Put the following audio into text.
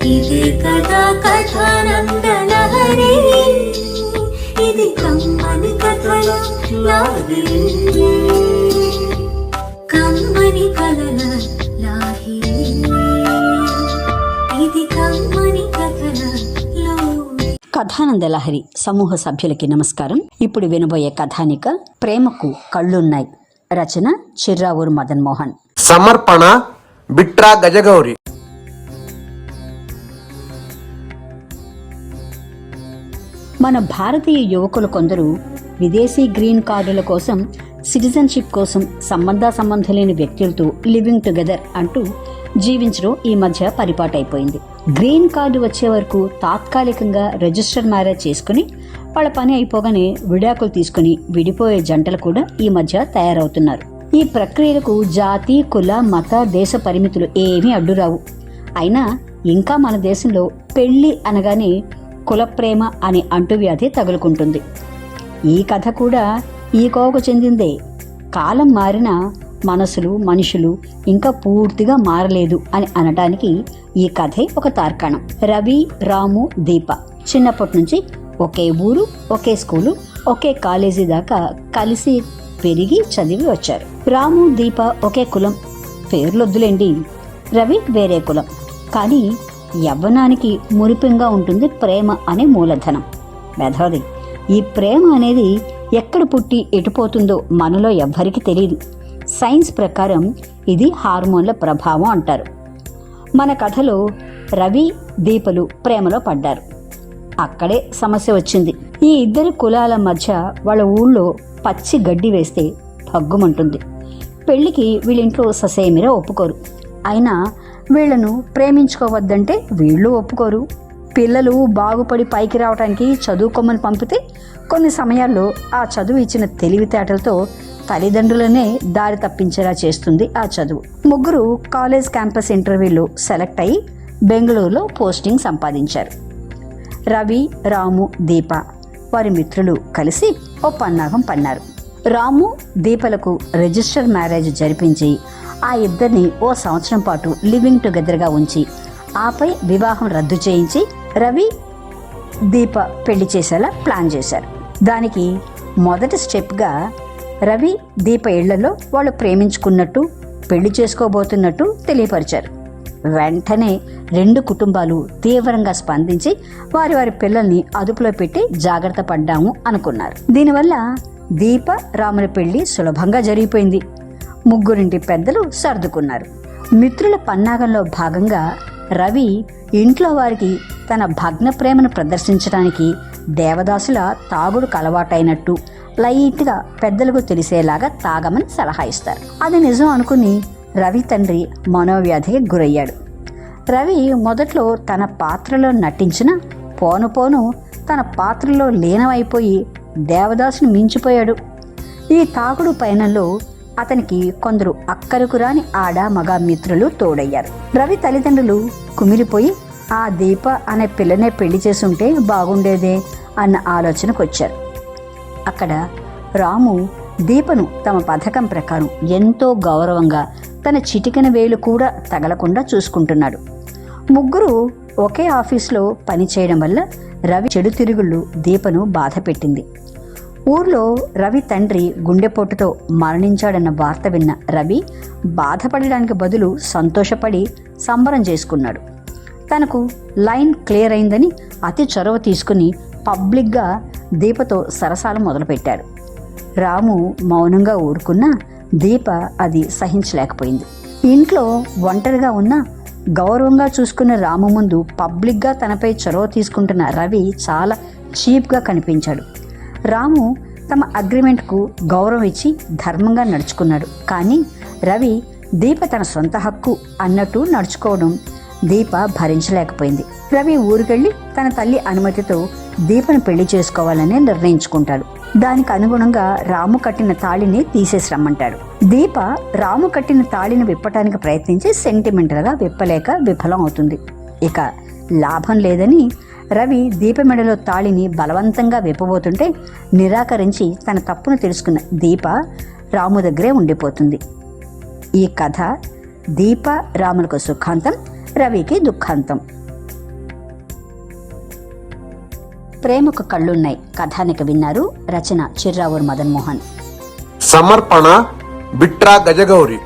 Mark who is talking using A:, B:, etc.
A: ఇదే కదా కథానందలహరి, ఇది కమ్మని కథల లాహిరి, కమ్మని కథల లాహిరి, ఇది కమ్మని కథల లాహిరి.
B: కథానందలహరి సమూహ సభ్యులకి నమస్కారం. ఇప్పుడు వినబోయే కథానిక ప్రేమకు కళ్ళున్నాయి. రచన చిర్రావూరు మదన్ మోహన్.
C: సమర్పణ బిట్రా గజగౌరి.
B: మన భారతీయ యువకులు కొందరు విదేశీ గ్రీన్ కార్డుల కోసం, సిటిజన్షిప్ కోసం సంబంధం లేని వ్యక్తులతో లివింగ్ టుగెదర్ అంటూ జీవించడం ఈ మధ్య పరిపాటైపోయింది. గ్రీన్ కార్డు వచ్చే వరకు తాత్కాలికంగా రిజిస్టర్ మ్యారేజ్ చేసుకుని వాళ్ళ పని అయిపోగానే విడాకులు తీసుకుని విడిపోయే జంటలు కూడా ఈ మధ్య తయారవుతున్నారు. ఈ ప్రక్రియలకు జాతి, కుల, మత, దేశ పరిమితులు ఏమీ అడ్డురావు. అయినా ఇంకా మన దేశంలో పెళ్లి అనగానే కుల ప్రేమ అనే అంటువ్యాధి తగులుకుంటుంది. ఈ కథ కూడా ఈ కోవకు చెందిందే. కాలం మారినా మనసులు, మనుషులు ఇంకా పూర్తిగా మారలేదు అని అనటానికి ఈ కథే ఒక తార్కాణం. రవి, రాము, దీప చిన్నప్పటి నుంచి ఒకే ఊరు, ఒకే స్కూలు, ఒకే కాలేజీ దాకా కలిసి పెరిగి చదివి వచ్చారు. రాము, దీప ఒకే కులం, పేర్లొద్దులేండి. రవి వేరే కులం. కానీ యవ్వనానికి మురిపెంగా ఉంటుంది ప్రేమ అనే మూలధనం. మెధోది ఈ ప్రేమ అనేది ఎక్కడ పుట్టి ఎటుపోతుందో మనలో ఎవ్వరికి తెలియదు. సైన్స్ ప్రకారం ఇది హార్మోన్ల ప్రభావం అంటారు. మన కథలో రవి, దీపలు ప్రేమలో పడ్డారు. అక్కడే సమస్య వచ్చింది. ఈ ఇద్దరి కులాల మధ్య వాళ్ళ ఊళ్ళో పచ్చి గడ్డి వేస్తే భగ్గుమంటుంది. పెళ్లికి వీళ్ళింట్లో ససేమిరా ఒప్పుకోరు. అయినా వీళ్లను ప్రేమించుకోవద్దంటే వీళ్ళు ఒప్పుకోరు. పిల్లలు బాగుపడి పైకి రావడానికి చదువుకోమని పంపితే కొన్ని సమయాల్లో ఆ చదువు ఇచ్చిన తెలివితేటలతో తల్లిదండ్రులనే దారి తప్పించేలా చేస్తుంది ఆ చదువు. ముగ్గురు కాలేజ్ క్యాంపస్ ఇంటర్వ్యూలో సెలెక్ట్ అయ్యి బెంగళూరులో పోస్టింగ్ సంపాదించారు. రవి, రాము, దీప వారి మిత్రులు కలిసి ఓ పన్నాగం పన్నారు. రాము, దీపలకు రిజిస్టర్ మ్యారేజ్ జరిపించి ఆ ఇద్దరిని ఓ సంవత్సరం పాటు లివింగ్ టుగెదర్గా ఉంచి ఆపై వివాహం రద్దు చేయించి రవి, దీప పెళ్లి చేసేలా ప్లాన్ చేశారు. దానికి మొదటి స్టెప్గా రవి, దీప ఇళ్లలో వాళ్ళు ప్రేమించుకున్నట్టు, పెళ్లి చేసుకోబోతున్నట్టు తెలియపరిచారు. వెంటనే రెండు కుటుంబాలు తీవ్రంగా స్పందించి వారి వారి పిల్లల్ని అదుపులో పెట్టి జాగ్రత్త పడ్డాము అనుకున్నారు. దీనివల్ల దీప, రాముల పెళ్లి సులభంగా జరిగిపోయింది. ముగ్గురింటి పెద్దలు సర్దుకున్నారు. మిత్రుల పన్నాగంలో భాగంగా రవి ఇంట్లో వారికి తన భగ్న ప్రేమను ప్రదర్శించడానికి దేవదాసుల తాగుడుకు అలవాటైనట్టు లైట్గా పెద్దలకు తెలిసేలాగా తాగమని సలహా ఇస్తారు. అది నిజం అనుకుని రవి తండ్రి మనోవ్యాధికి గురయ్యాడు. రవి మొదట్లో తన పాత్రలో నటించిన పోను పోను తన పాత్రలో లీనమైపోయి దేవదాసుని మించిపోయాడు. ఈ తాగుడు పయనంలో అతనికి కొందరు అక్కరకు రాని ఆడ, మగ మిత్రులు తోడయ్యారు. రవి తల్లిదండ్రులు కుమిలిపోయి ఆ దీప అనే పిల్లనే పెళ్లి చేసుంటే బాగుండేదే అన్న ఆలోచనకు వచ్చారు. అక్కడ రాము దీపను తమ పథకం ప్రకారం ఎంతో గౌరవంగా తన చిటికెన వేలు కూడా తగలకుండా చూసుకుంటున్నాడు. ముగ్గురు ఒకే ఆఫీస్లో పనిచేయడం వల్ల రవి చెడు తిరుగుళ్ళు దీపను బాధ పెట్టింది. ఊర్లో రవి తండ్రి గుండెపోటుతో మరణించాడన్న వార్త విన్న రవి బాధపడడానికి బదులు సంతోషపడి సంబరం చేసుకున్నాడు. తనకు లైన్ క్లియర్ అయిందని అతి చొరవ తీసుకుని పబ్లిక్గా దీపతో సరసాలు మొదలుపెట్టాడు. రాము మౌనంగా ఊరుకున్నా దీప అది సహించలేకపోయింది. ఇంట్లో ఒంటరిగా ఉన్న గౌరవంగా చూసుకున్న రాము ముందు పబ్లిక్గా తనపై చొరవ తీసుకుంటున్న రవి చాలా చీప్గా కనిపించాడు. రాము తమ అగ్రిమెంట్కు గౌరవం ఇచ్చి ధర్మంగా నడుచుకున్నాడు. కానీ రవి దీప తన సొంత హక్కు అన్నట్టు నడుచుకోవడం దీప భరించలేకపోయింది. రవి ఊరికెళ్ళి తన తల్లి అనుమతితో దీపను పెళ్లి చేసుకోవాలని నిర్ణయించుకుంటాడు. దానికి అనుగుణంగా రాము కట్టిన తాళిని తీసేసి రమ్మంటాడు. దీప రాము కట్టిన తాళిని విప్పటానికి ప్రయత్నించి సెంటిమెంటల్గా విప్పలేక విఫలం అవుతుంది. ఇక లాభం లేదని రవి దీప మెడలో తాళిని బలవంతంగా విప్పబోతుంటే నిరాకరించి తన తప్పును తెలుసుకున్న దీప రాము దగ్గరే ఉండిపోతుంది. ఈ కథ దీప రాములకు సుఖాంతం, రవికి దుఃఖాంతం. ప్రేమకు కళ్ళున్నాయి కథానిక విన్నారు. రచన చిర్రావూరు మదన్ మోహన్.
C: సమర్పణ బిట్రా గజగౌరి.